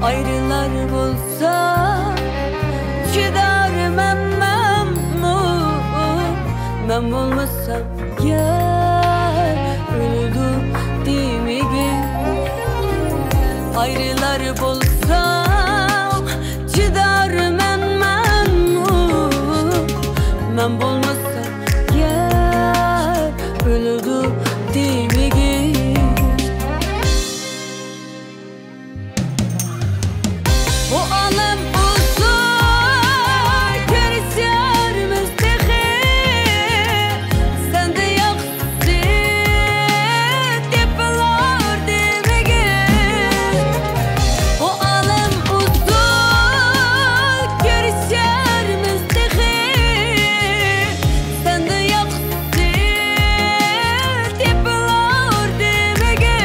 Ayrılar bulsa çidarım emmem ben bulmasam gel öldüm demegin. Ayrılar bulsam çidarım emmem ben bulmasam gel öldüm demegin. Bu alem uzun görüşür müstehil, sen de yoksun depolar demegin. Bu alem uzun görüşür müstehil, sen de yoksun depolar demegin.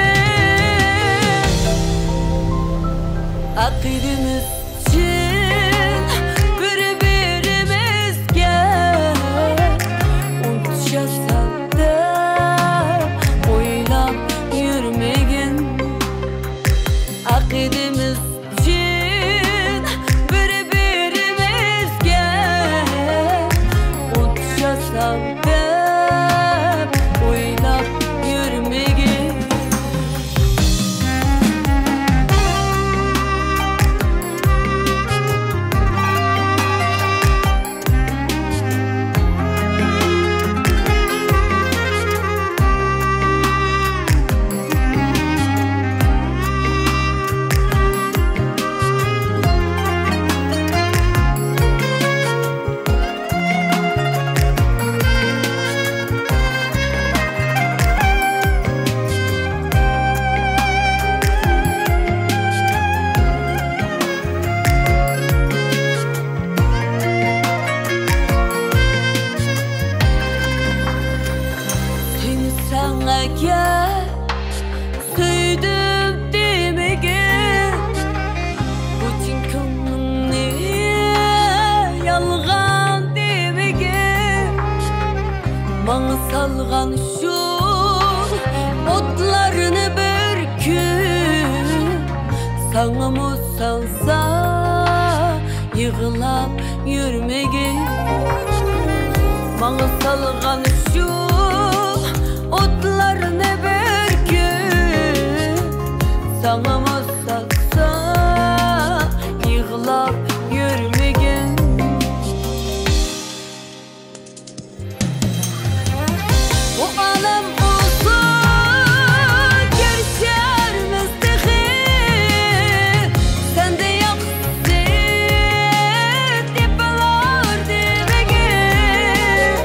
Akidimiz için birbirimizge unutacaksan da oylap yürümegin. Akidimiz için birbirimizge unutacaksan da oylap yürümegin. Sana gel sevdim demegin. Bütün könlümni yalgan demegin. Bana salgan şu otlarını bir gün sana mı salsa yığılap yürümegin. Bana salgan şu otlarını bir gün sana mı salsa yığılap yürümegin. Bu alem uzun görüşür müstehil, sen de yoksun depolar demegin.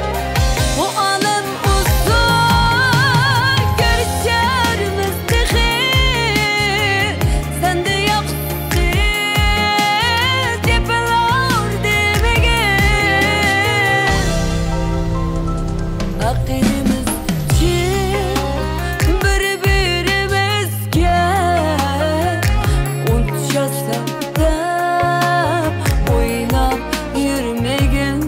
Bu alem uzun görüşür müstehil, sen de yoksun depolar demegin. Akidimiz için birbirimizge unutacaksan da oylap yürümegin.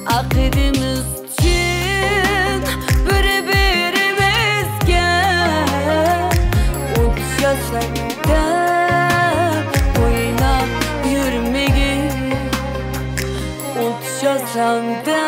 Akidimiz için birbirimizge unutacaksan da oylap yürümegin. Unutacaksan da